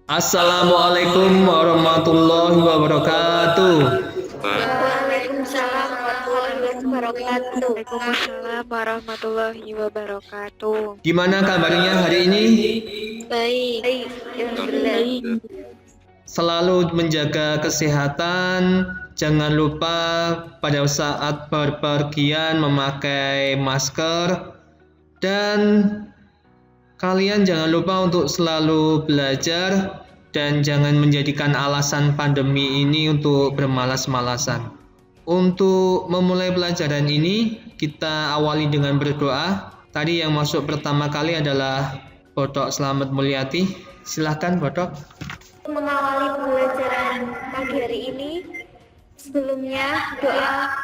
Assalamualaikum warahmatullahi wabarakatuh. Waalaikumsalam warahmatullahi wabarakatuh. Waalaikumsalam warahmatullahi wabarakatuh. Gimana kabarnya hari ini? Baik, alhamdulillah. Selalu menjaga kesehatan. Jangan lupa pada saat berpergian memakai masker. Dan kalian jangan lupa untuk selalu belajar dan jangan menjadikan alasan pandemi ini untuk bermalas-malasan. Untuk memulai pelajaran ini, kita awali dengan berdoa. Tadi yang masuk pertama kali adalah Bodok Slamet Mulyati. Silahkan Bodok. Mengawali pembelajaran pagi hari ini, sebelumnya doa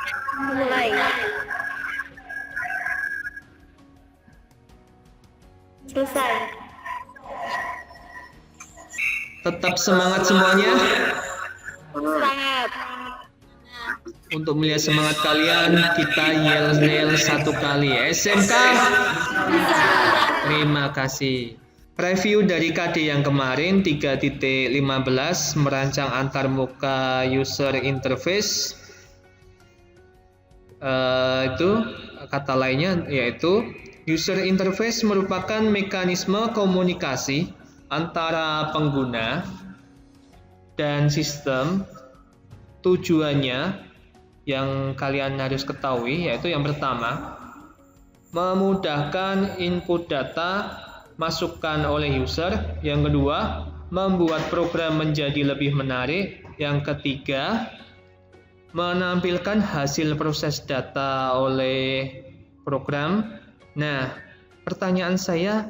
mulai. Selesai. Tetap semangat semuanya. Semangat. Untuk melihat semangat kalian, kita yel-yel satu kali. SMK. Terima kasih. Review dari KD yang kemarin 3.15 merancang antarmuka user interface. Itu kata lainnya yaitu user interface merupakan mekanisme komunikasi antara pengguna dan sistem. Tujuannya yang kalian harus ketahui yaitu yang pertama, memudahkan input data masukan oleh user. Yang kedua, membuat program menjadi lebih menarik. Yang ketiga, menampilkan hasil proses data oleh program. Nah, pertanyaan saya,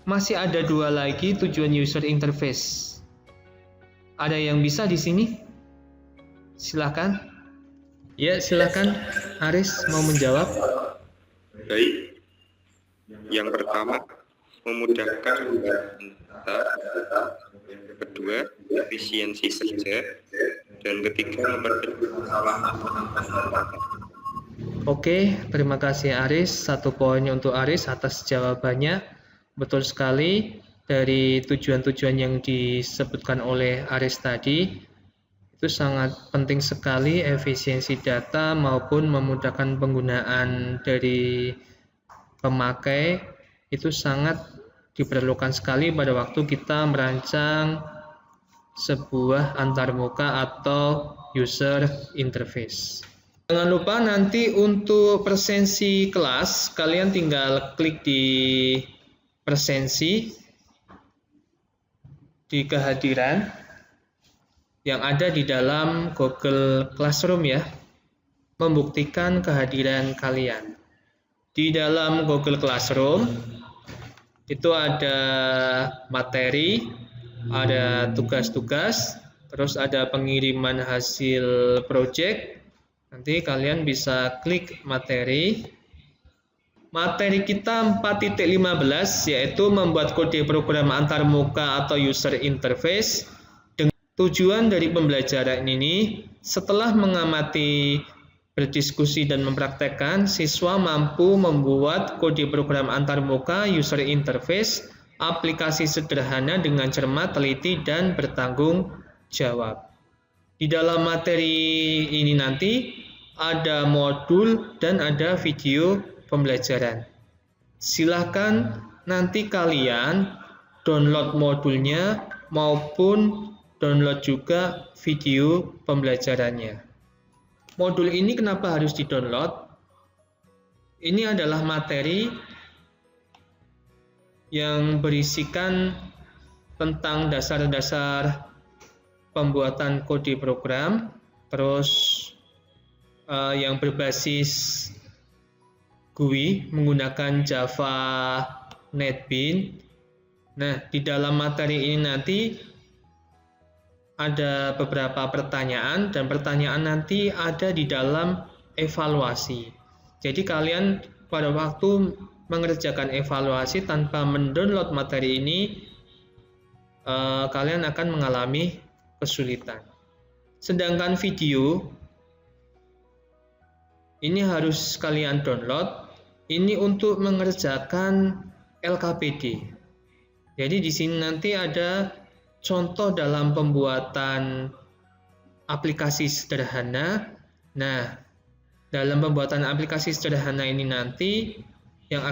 masih ada dua lagi tujuan user interface. Ada yang bisa di sini? Silakan. Ya, silakan. Aris mau menjawab. Baik. Yang pertama, memudahkan data. Yang kedua, efisiensi kerja. Dan ketiga, mempercepat. Oke, terima kasih Aris. 1 poin untuk Aris atas jawabannya. Betul sekali, dari tujuan-tujuan yang disebutkan oleh Aris tadi, itu sangat penting sekali efisiensi data maupun memudahkan penggunaan dari pemakai. Itu sangat diperlukan sekali pada waktu kita merancang sebuah antarmuka atau user interface. Jangan lupa nanti untuk presensi kelas, kalian tinggal klik di presensi di kehadiran yang ada di dalam Google Classroom ya, membuktikan kehadiran kalian. Di dalam Google Classroom itu ada materi, ada tugas-tugas, terus ada pengiriman hasil project. Nanti kalian bisa klik materi. Materi kita 4.15 yaitu membuat kode program antarmuka atau user interface. Tujuan dari pembelajaran ini, setelah mengamati, berdiskusi dan mempraktekkan, siswa mampu membuat kode program antarmuka user interface aplikasi sederhana dengan cermat, teliti, dan bertanggung jawab. Di dalam materi ini nanti ada modul dan ada video pembelajaran. Silahkan nanti kalian download modulnya maupun download juga video pembelajarannya. Modul ini kenapa harus di-download? Ini adalah materi yang berisikan tentang dasar-dasar pembuatan kode program, terus yang berbasis GUI menggunakan Java NetBeans. Nah, di dalam materi ini nanti ada beberapa pertanyaan dan pertanyaan nanti ada di dalam evaluasi. Jadi kalian pada waktu mengerjakan evaluasi tanpa mendownload materi ini, kalian akan mengalami kesulitan. Sedangkan video ini harus kalian download. Ini untuk mengerjakan LKPD. Jadi di sini nanti ada contoh dalam pembuatan aplikasi sederhana. Nah, dalam pembuatan aplikasi sederhana ini nanti yang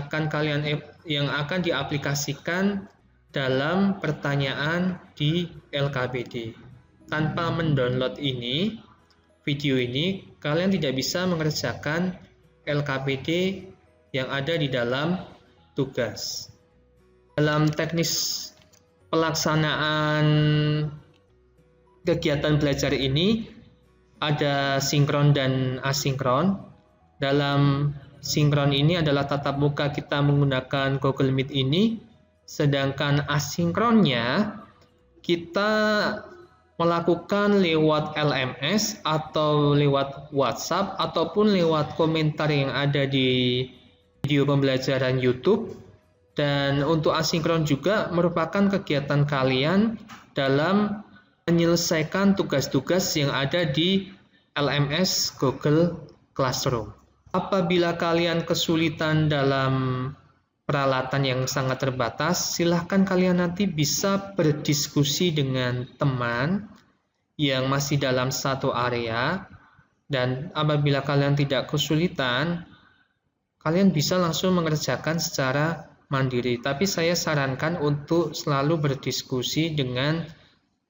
akan diaplikasikan dalam pertanyaan di LKPD. Tanpa mendownload video ini, kalian tidak bisa mengerjakan LKPD yang ada di dalam tugas. Dalam teknis pelaksanaan kegiatan belajar ini ada sinkron dan asinkron. Dalam sinkron ini adalah tatap muka kita menggunakan Google Meet ini, sedangkan asinkronnya kita melakukan lewat LMS atau lewat WhatsApp ataupun lewat komentar yang ada di video pembelajaran YouTube. Dan untuk asinkron juga merupakan kegiatan kalian dalam menyelesaikan tugas-tugas yang ada di LMS Google Classroom. Apabila kalian kesulitan dalam peralatan yang sangat terbatas, silahkan kalian nanti bisa berdiskusi dengan teman yang masih dalam satu area, dan apabila kalian tidak kesulitan, kalian bisa langsung mengerjakan secara mandiri. Tapi saya sarankan untuk selalu berdiskusi dengan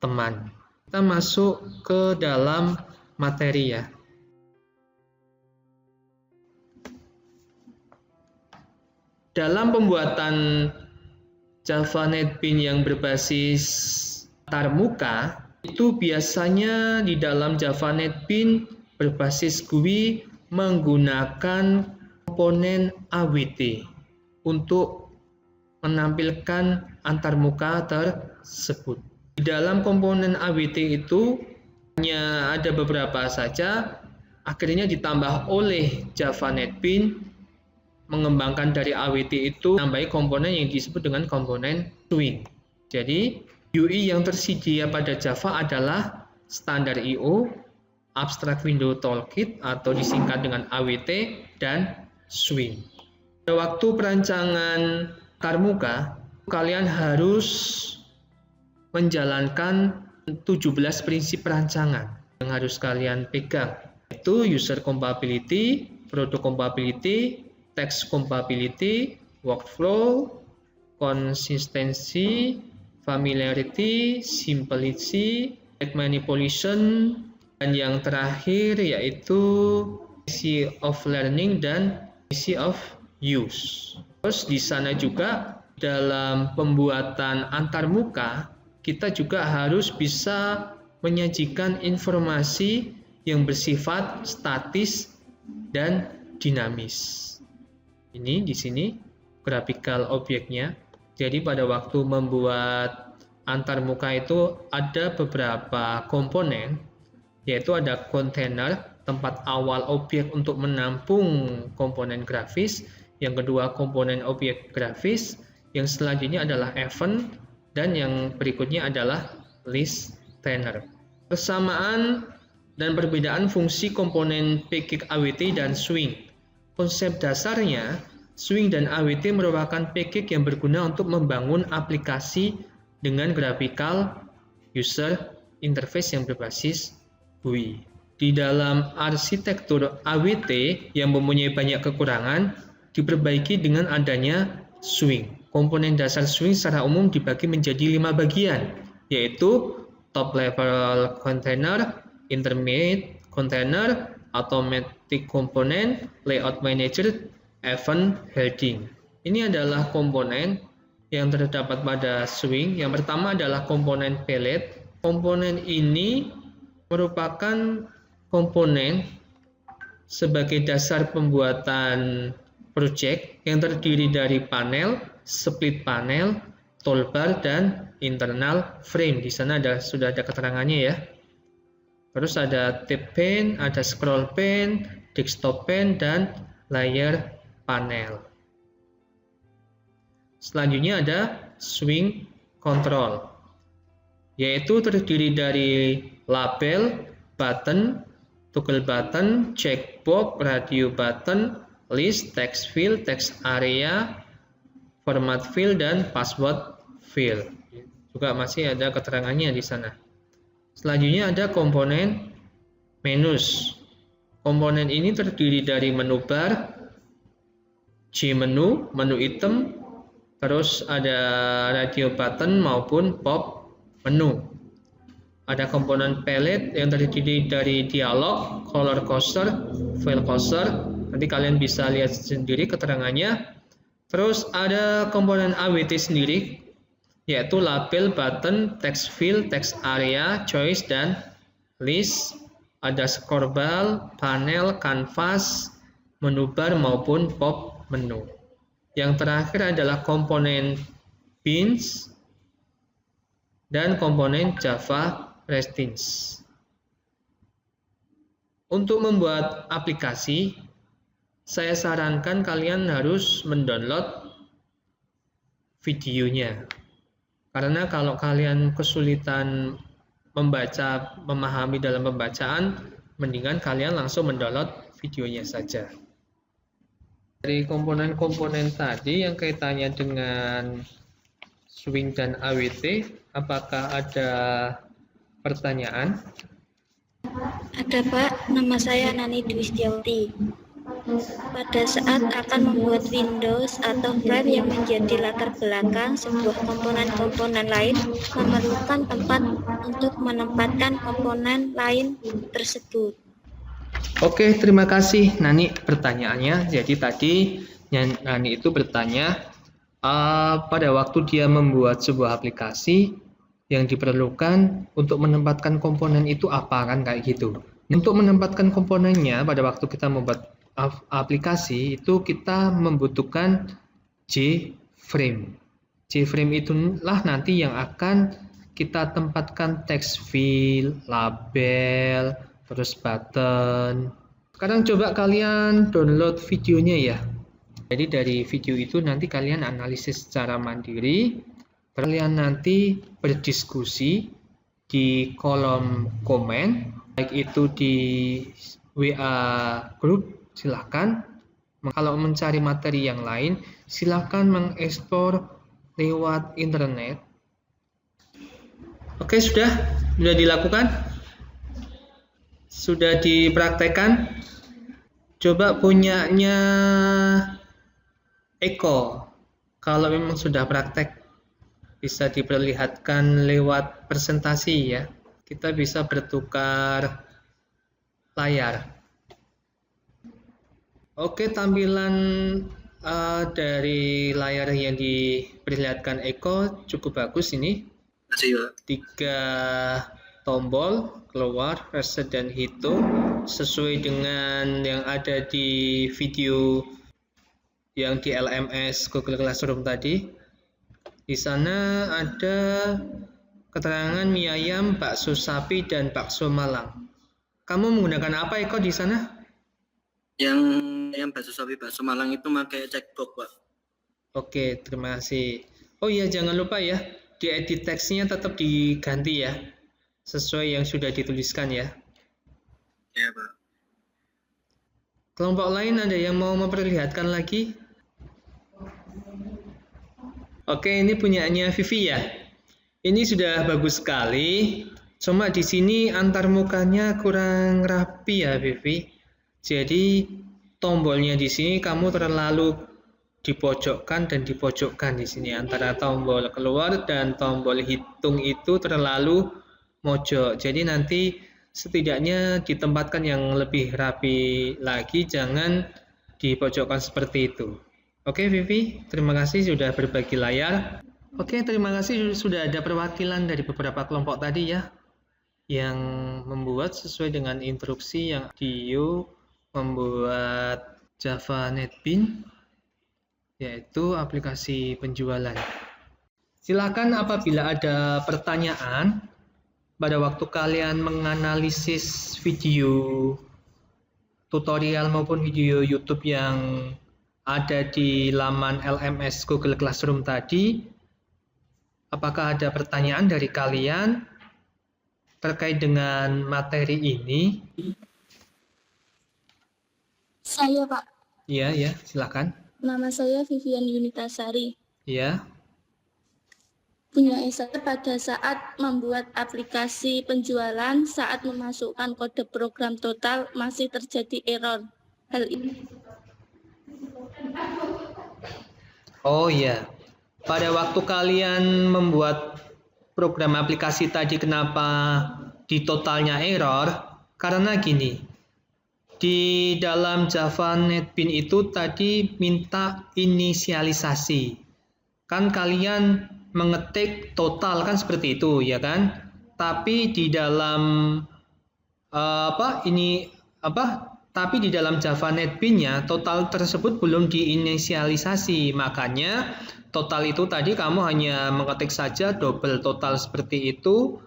teman. Kita masuk ke dalam materi ya. Dalam pembuatan Java NetBeans yang berbasis antarmuka, itu biasanya di dalam Java NetBeans berbasis GUI menggunakan komponen AWT untuk menampilkan antarmuka tersebut. Di dalam komponen AWT itu hanya ada beberapa saja, akhirnya ditambah oleh Java NetBeans mengembangkan dari AWT itu menambahi komponen yang disebut dengan komponen swing. Jadi UI yang tersedia pada Java adalah standar IO, abstract window toolkit atau disingkat dengan AWT, dan swing. Pada waktu perancangan antarmuka, kalian harus menjalankan 17 prinsip perancangan yang harus kalian pegang, yaitu user compatibility, product compatibility, text compatibility, workflow, consistency, familiarity, simplicity, manipulation, dan yang terakhir yaitu easy of learning dan easy of use. Terus di sana juga dalam pembuatan antarmuka kita juga harus bisa menyajikan informasi yang bersifat statis dan dinamis. Ini di sini graphical objeknya. Jadi pada waktu membuat antarmuka itu ada beberapa komponen, yaitu ada kontainer, tempat awal objek untuk menampung komponen grafis, yang kedua komponen objek grafis, yang selanjutnya adalah event, dan yang berikutnya adalah listener. Persamaan dan perbedaan fungsi komponen package AWT dan swing. Konsep dasarnya, swing dan AWT merupakan package yang berguna untuk membangun aplikasi dengan graphical user interface yang berbasis GUI. Di dalam arsitektur AWT yang mempunyai banyak kekurangan, diperbaiki dengan adanya swing. Komponen dasar swing secara umum dibagi menjadi 5 bagian, yaitu top level container, intermediate container, automatic component, layout manager, event heading. Ini adalah komponen yang terdapat pada swing. Yang pertama adalah komponen palette. Komponen ini merupakan komponen sebagai dasar pembuatan project yang terdiri dari panel, split panel, toolbar, dan internal frame. Di sana sudah ada keterangannya ya. Terus ada tab pane, ada scroll pane, desktop pane, dan layer panel. Selanjutnya ada swing control, yaitu terdiri dari label, button, toggle button, checkbox, radio button, list, text field, text area, format field, dan password field. juga masih ada keterangannya di sana. Selanjutnya ada komponen menus. Komponen ini terdiri dari menu bar, J menu, menu item, terus ada radio button maupun pop menu. Ada komponen palette yang terdiri dari dialog, color cursor, file cursor. Nanti kalian bisa lihat sendiri keterangannya. Terus ada komponen AWT sendiri, yaitu label, button, text field, text area, choice, dan list. Ada scroll bar, panel, canvas, menu bar maupun pop menu. Yang terakhir adalah komponen beans dan komponen Java Resistance. Untuk membuat aplikasi, saya sarankan kalian harus mendownload videonya. Karena kalau kalian kesulitan memahami dalam pembacaan, mendingan kalian langsung mendownload videonya saja. Dari komponen-komponen tadi yang kaitannya dengan swing dan AWT, apakah ada pertanyaan? Ada Pak, nama saya Nani Dwistiawati. Pada saat akan membuat Windows atau frame yang menjadi latar belakang sebuah komponen-komponen lain, memerlukan tempat untuk menempatkan komponen lain tersebut. Oke, terima kasih Nani pertanyaannya. Jadi tadi Nani itu bertanya pada waktu dia membuat sebuah aplikasi yang diperlukan untuk menempatkan komponen itu apa, kan kayak gitu. Untuk menempatkan komponennya pada waktu kita membuat aplikasi itu kita membutuhkan JFrame. JFrame itulah nanti yang akan kita tempatkan text field, label, terus button. Sekarang coba kalian download videonya ya. Jadi dari video itu nanti kalian analisis secara mandiri. Kalian nanti berdiskusi di kolom komen, baik itu di WA group, silahkan. Kalau mencari materi yang lain, silahkan mengeksplor lewat internet. Oke, sudah dilakukan? Sudah dipraktekkan? Coba punyanya Eko. Kalau memang sudah praktek, bisa diperlihatkan lewat presentasi ya. Kita bisa bertukar layar. Oke, tampilan dari layar yang diperlihatkan Eko cukup bagus ini. 3 tombol, keluar, reset, dan hitung sesuai dengan yang ada di video yang di LMS Google Classroom tadi. Di sana ada keterangan mie ayam, bakso sapi, dan bakso Malang. Kamu menggunakan apa Eko di sana? Yang bakso sapi, bakso Malang itu pakai checkbox, Pak. Oke, terima kasih. Oh iya, jangan lupa ya, di edit teksnya tetap diganti ya, sesuai yang sudah dituliskan ya. Ya, Pak. Kelompok lain ada yang mau memperlihatkan lagi? Oke, ini punyanya Vivi ya. Ini sudah bagus sekali. Cuma di sini antar mukanya kurang rapi ya, Vivi. Jadi tombolnya di sini kamu terlalu dipojokkan dan dipojokkan di sini, antara tombol keluar dan tombol hitung itu terlalu mojok. Jadi nanti setidaknya ditempatkan yang lebih rapi lagi, jangan dipojokkan seperti itu. Oke Vivi, terima kasih sudah berbagi layar. Oke, terima kasih sudah ada perwakilan dari beberapa kelompok tadi ya, yang membuat sesuai dengan instruksi yang Dio membuat Java NetBeans, yaitu aplikasi penjualan. Silakan apabila ada pertanyaan pada waktu kalian menganalisis video tutorial maupun video YouTube yang ada di laman LMS Google Classroom tadi. Apakah ada pertanyaan dari kalian terkait dengan materi ini? Saya Pak, Iya, silakan. nama saya Vivian Yunitasari. Iya. punya saya pada saat membuat aplikasi penjualan, saat memasukkan kode program total masih terjadi error. Hal ini. Oh iya, pada waktu kalian membuat program aplikasi tadi kenapa di totalnya error? Karena gini, di dalam Java NetBeans itu tadi minta inisialisasi. Kan kalian mengetik total kan seperti itu ya kan? Tapi di dalam tapi di dalam Java NetBeans-nya total tersebut belum diinisialisasi. Makanya total itu tadi kamu hanya mengetik saja double total seperti itu.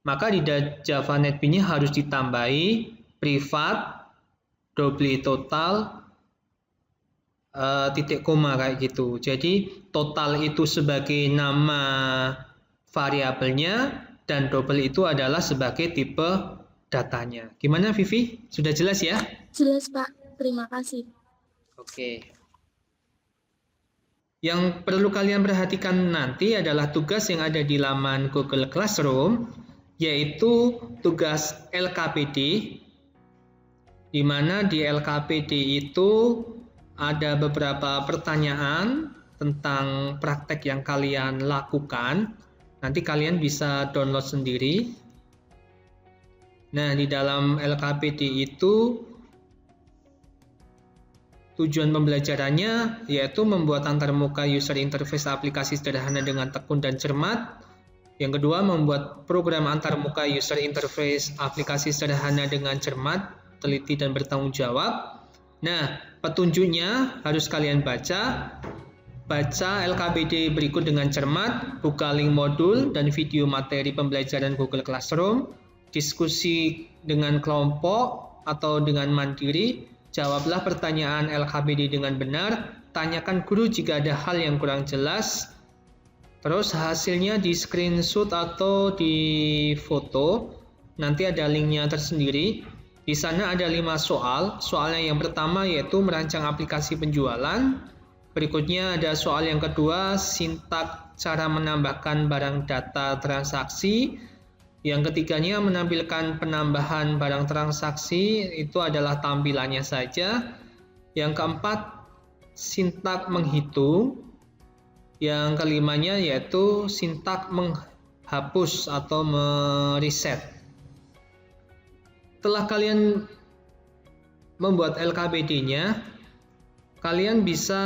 Maka di Java NetBeans-nya harus ditambahi privat double total titik koma kayak gitu. Jadi total itu sebagai nama variabelnya dan double itu adalah sebagai tipe datanya. Gimana Vivi? Sudah jelas ya? Jelas Pak, terima kasih. Oke. Yang perlu kalian perhatikan nanti adalah tugas yang ada di laman Google Classroom, yaitu tugas LKPD, di mana di LKPD itu ada beberapa pertanyaan tentang praktek yang kalian lakukan. Nanti kalian bisa download sendiri. Nah, di dalam LKPD itu tujuan pembelajarannya yaitu membuat antarmuka user interface aplikasi sederhana dengan tekun dan cermat. Yang kedua, membuat program antarmuka user interface aplikasi sederhana dengan cermat, teliti, dan bertanggung jawab. Nah, petunjuknya harus kalian baca. Baca LKPD berikut dengan cermat, buka link modul dan video materi pembelajaran Google Classroom, diskusi dengan kelompok atau dengan mandiri, jawablah pertanyaan LKPD dengan benar, tanyakan guru jika ada hal yang kurang jelas, terus hasilnya di screenshot atau di foto, nanti ada linknya tersendiri. Di sana ada 5 soal. Soalnya yang pertama yaitu merancang aplikasi penjualan. Berikutnya ada soal yang kedua, sintak cara menambahkan barang data transaksi. Yang ketiganya menampilkan penambahan barang transaksi, itu adalah tampilannya saja. Yang keempat, sintak menghitung. Yang kelimanya yaitu sintak menghapus atau mereset. Setelah kalian membuat LKPD-nya, kalian bisa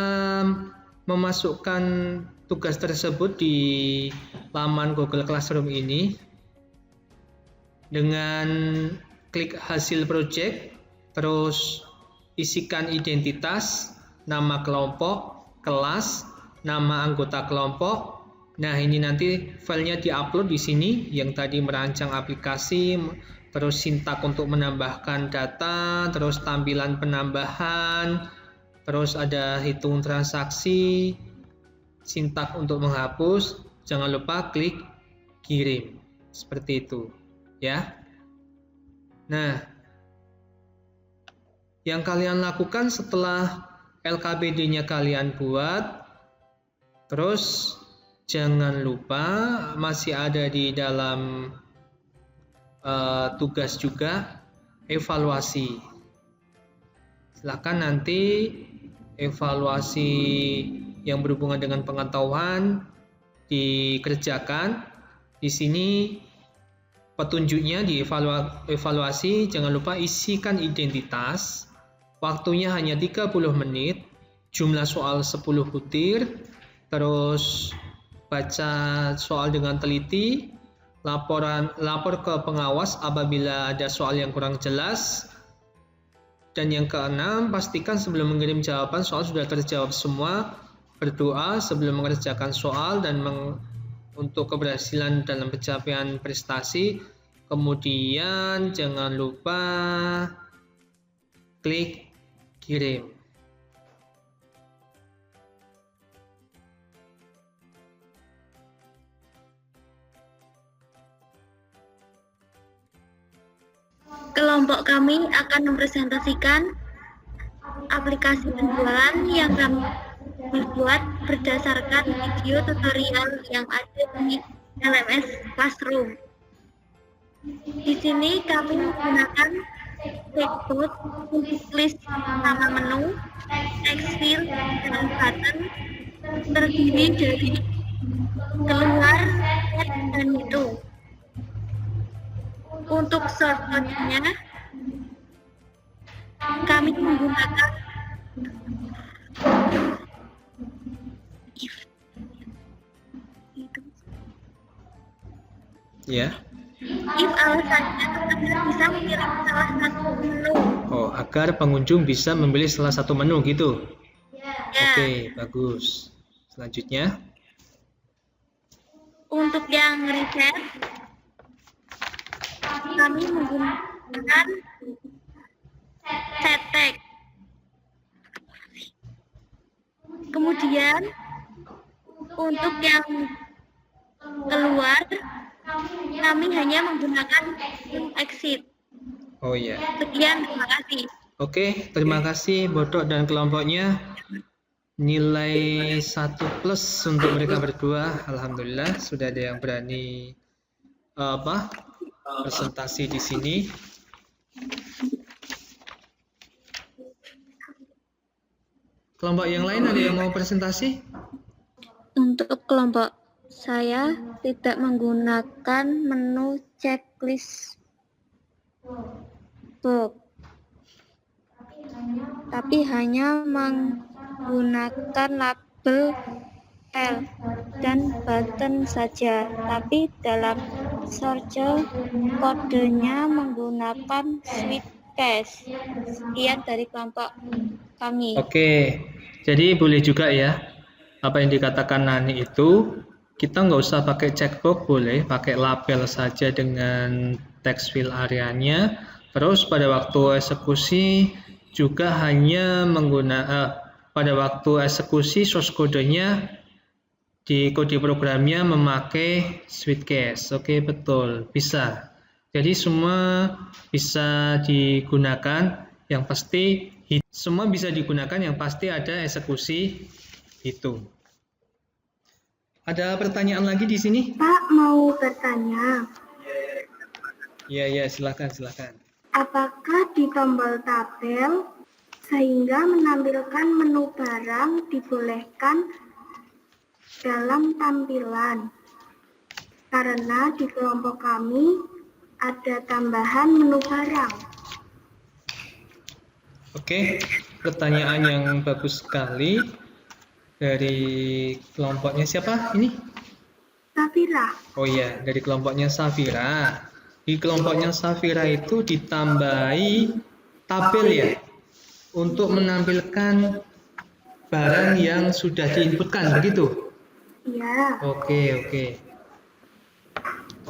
memasukkan tugas tersebut di laman Google Classroom ini dengan klik hasil project, terus isikan identitas, nama kelompok, kelas, nama anggota kelompok. Nah, ini nanti filenya diupload di sini yang tadi merancang aplikasi, terus sintak untuk menambahkan data, terus tampilan penambahan, terus ada hitung transaksi, sintak untuk menghapus. Jangan lupa klik kirim. Seperti itu, ya. Nah, yang kalian lakukan setelah LKPD-nya kalian buat, terus jangan lupa masih ada di dalam tugas juga evaluasi. Silakan nanti evaluasi yang berhubungan dengan pengetahuan dikerjakan. Di sini petunjuknya di evaluasi, jangan lupa isikan identitas. Waktunya hanya 30 menit, jumlah soal 10 butir, terus baca soal dengan teliti, lapor ke pengawas apabila ada soal yang kurang jelas. Dan yang keenam, pastikan sebelum mengirim jawaban soal sudah terjawab semua. Berdoa sebelum mengerjakan soal dan untuk keberhasilan dalam pencapaian prestasi. Kemudian jangan lupa klik kirim. Kelompok kami akan mempresentasikan aplikasi penjualan yang kami dibuat berdasarkan video tutorial yang ada di LMS Classroom. Di sini kami menggunakan checkbox untuk list nama menu, text field, dan button terdiri dari keluar, add, dan itu. Untuk shortcut-nya, kami menggunakan Ya. if alasannya agar bisa memilih salah satu menu. Oh, agar pengunjung bisa memilih salah satu menu gitu. Ya. Oke, bagus. Selanjutnya. Untuk yang reset, kami menggunakan set text. Kemudian untuk yang keluar, kami hanya menggunakan exit. Oh ya. Sekian, terima kasih. Oke, terima kasih Bodok dan kelompoknya. Nilai 1+ untuk mereka berdua. Alhamdulillah sudah ada yang berani presentasi di sini. Kelompok yang lain ada yang mau presentasi? Untuk kelompok saya tidak menggunakan menu checklist box, tapi hanya menggunakan label L dan button saja. Tapi dalam search kodenya menggunakan switchcase. Sekian dari kelompok kami. Oke, jadi boleh juga ya. Apa yang dikatakan Nani itu, kita nggak usah pakai checkbox, boleh pakai label saja dengan text field areanya. Terus pada waktu eksekusi juga hanya menggunakan pada waktu eksekusi source kodenya di kode programnya memakai switchcase. Oke, betul, bisa. Jadi semua bisa digunakan. Yang pasti semua bisa digunakan. Yang pasti ada eksekusi hitung. Ada pertanyaan lagi di sini? Pak, mau bertanya. Ya, silakan. Apakah di tombol tabel sehingga menampilkan menu barang dibolehkan dalam tampilan? Karena di kelompok kami ada tambahan menu barang. Oke, pertanyaan yang bagus sekali dari kelompoknya siapa ini? Safira. Oh iya, dari kelompoknya Safira. Di kelompoknya Safira itu ditambahi tabel ya, untuk menampilkan barang yang sudah diinputkan, begitu? Iya. Oke.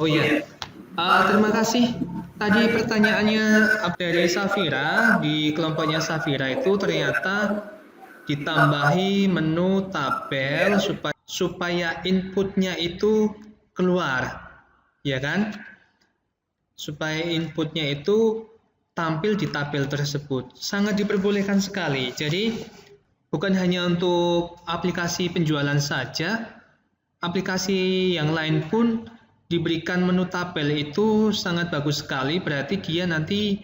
Oh iya, terima kasih. Tadi pertanyaannya dari Safira, di kelompoknya Safira itu ternyata ditambahi menu tabel supaya inputnya itu keluar, ya kan? Supaya inputnya itu tampil di tabel tersebut. Sangat diperbolehkan sekali. Jadi bukan hanya untuk aplikasi penjualan saja, aplikasi yang lain pun diberikan menu tabel itu sangat bagus sekali. Berarti dia nanti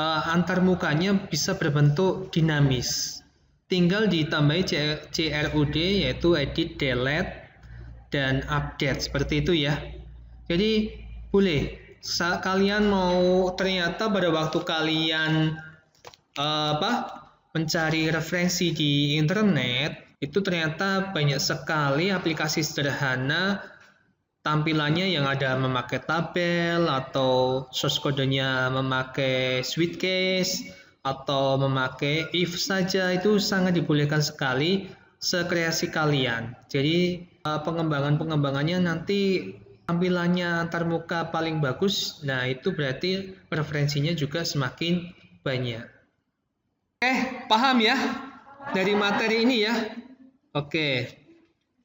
antarmukanya bisa berbentuk dinamis. Tinggal ditambahi CRUD, yaitu edit, delete, dan update, seperti itu ya. Jadi boleh kalian mau ternyata pada waktu kalian mencari referensi di internet, itu ternyata banyak sekali aplikasi sederhana tampilannya yang ada memakai tabel atau source kodenya memakai switchcase atau memakai if saja. Itu sangat dibolehkan sekali sekreasi kalian. Jadi pengembangannya nanti tampilannya antarmuka paling bagus, nah itu berarti referensinya juga semakin banyak. Paham ya dari materi ini ya? Oke.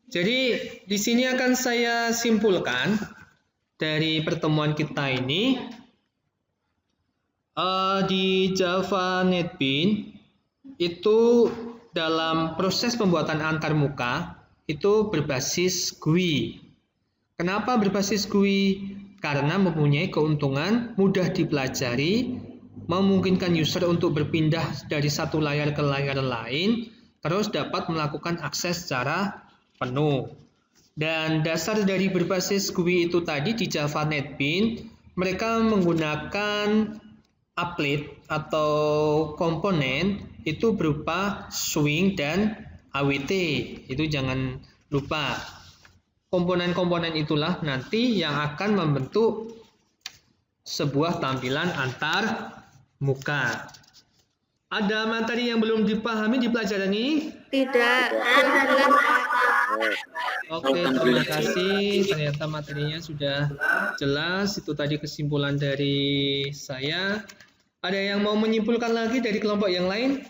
Jadi di sini akan saya simpulkan dari pertemuan kita ini, di Java NetBeans itu dalam proses pembuatan antarmuka itu berbasis GUI. Kenapa berbasis GUI? Karena mempunyai keuntungan mudah dipelajari, memungkinkan user untuk berpindah dari satu layar ke layar lain, terus dapat melakukan akses secara penuh. Dan dasar dari berbasis GUI itu tadi di Java NetBeans, mereka menggunakan applet atau komponen itu berupa swing dan AWT. Itu jangan lupa. Komponen-komponen itulah nanti yang akan membentuk sebuah tampilan antar muka. Ada materi yang belum dipahami di pelajaran ini? Tidak. Oke, terima kasih. Ternyata materinya sudah jelas. Itu tadi kesimpulan dari saya. Ada yang mau menyimpulkan lagi dari kelompok yang lain?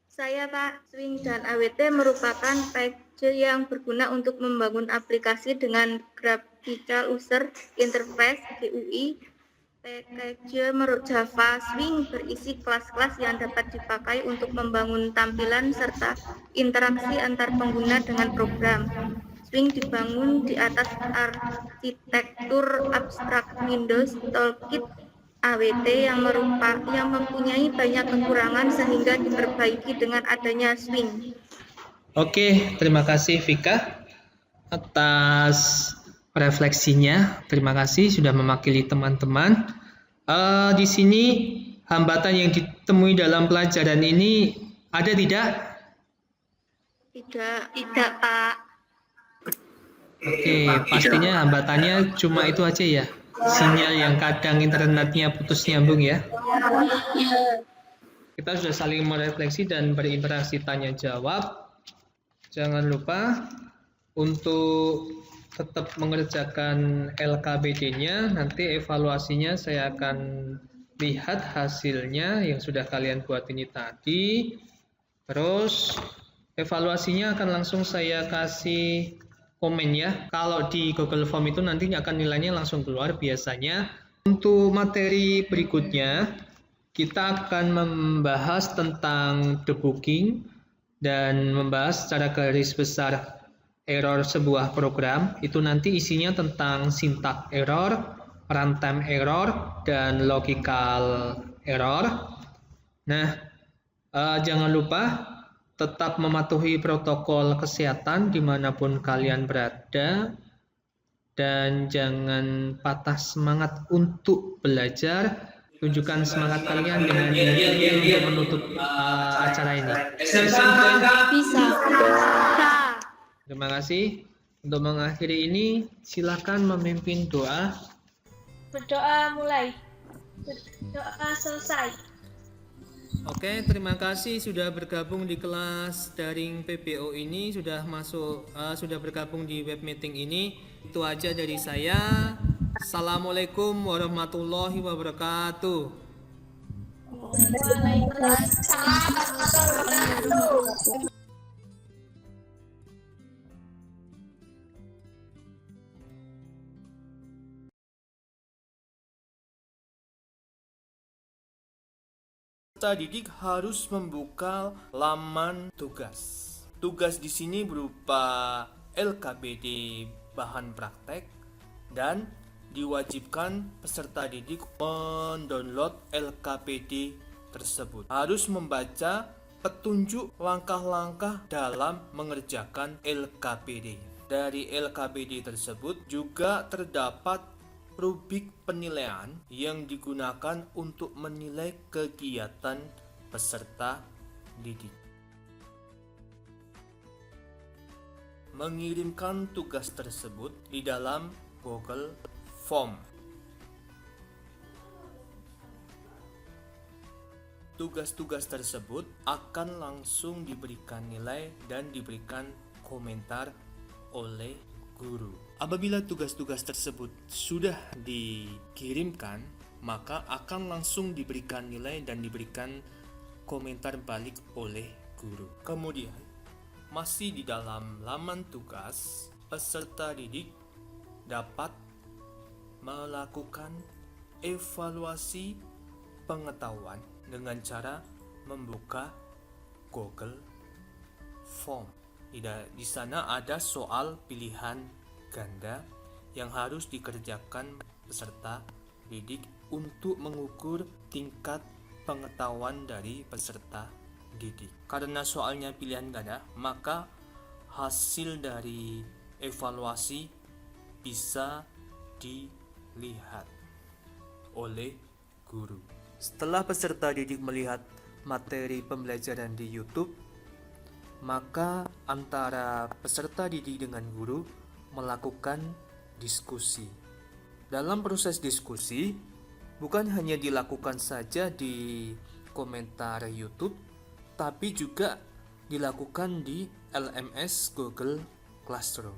Saya Pak, swing dan AWT merupakan package yang berguna untuk membangun aplikasi dengan Graphical User Interface (GUI). Package menurut Java Swing berisi kelas-kelas yang dapat dipakai untuk membangun tampilan serta interaksi antar pengguna dengan program. Swing dibangun di atas arsitektur abstrak Windows Toolkit AWT yang mempunyai banyak kekurangan sehingga diperbaiki dengan adanya Swing. Oke, terima kasih Vika atas refleksinya. Terima kasih sudah mewakili teman-teman. Di sini hambatan yang ditemui dalam pelajaran ini ada tidak? Tidak Pak. Oke, pastinya hambatannya cuma itu aja ya. Sinyal yang kadang internetnya putus nyambung ya. Kita sudah saling merefleksi dan berinteraksi tanya jawab. Jangan lupa untuk tetap mengerjakan LKBD-nya. Nanti evaluasinya saya akan lihat hasilnya yang sudah kalian buat ini tadi. Terus evaluasinya akan langsung saya kasih komen ya. Kalau di Google Form itu nantinya akan nilainya langsung keluar biasanya. Untuk materi berikutnya kita akan membahas tentang debugging dan membahas secara garis besar error sebuah program. Itu nanti isinya tentang syntax error, runtime error, dan logical error. Nah, jangan lupa tetap mematuhi protokol kesehatan dimanapun kalian berada, dan jangan patah semangat untuk belajar. Tunjukkan semangat kalian dengan nyanyi untuk menutup acara ini. Bisa. Terima kasih. Untuk mengakhiri ini, silakan memimpin doa. Berdoa mulai. Berdoa selesai. Oke, terima kasih sudah bergabung di kelas daring PBO ini, sudah bergabung di web meeting ini. Itu aja dari saya. Assalamualaikum warahmatullahi wabarakatuh. Waalaikumsalam. Peserta didik harus membuka laman tugas. Tugas di sini berupa LKBD bahan praktek dan diwajibkan peserta didik mendownload LKBD tersebut. Harus membaca petunjuk langkah-langkah dalam mengerjakan LKBD. Dari LKBD tersebut juga terdapat rubrik penilaian yang digunakan untuk menilai kegiatan peserta didik. Mengirimkan tugas tersebut di dalam Google Form. Tugas-tugas tersebut akan langsung diberikan nilai dan diberikan komentar oleh guru. Apabila tugas-tugas tersebut sudah dikirimkan, maka akan langsung diberikan nilai dan diberikan komentar balik oleh guru. Kemudian, masih di dalam laman tugas, peserta didik dapat melakukan evaluasi pengetahuan dengan cara membuka Google Form. Di sana ada soal pilihan ganda yang harus dikerjakan peserta didik untuk mengukur tingkat pengetahuan dari peserta didik. Karena soalnya pilihan ganda, maka hasil dari evaluasi bisa dilihat oleh guru. Setelah peserta didik melihat materi pembelajaran di YouTube, maka antara peserta didik dengan guru melakukan diskusi. Dalam proses diskusi, bukan hanya dilakukan saja di komentar YouTube, tapi juga dilakukan di LMS Google Classroom.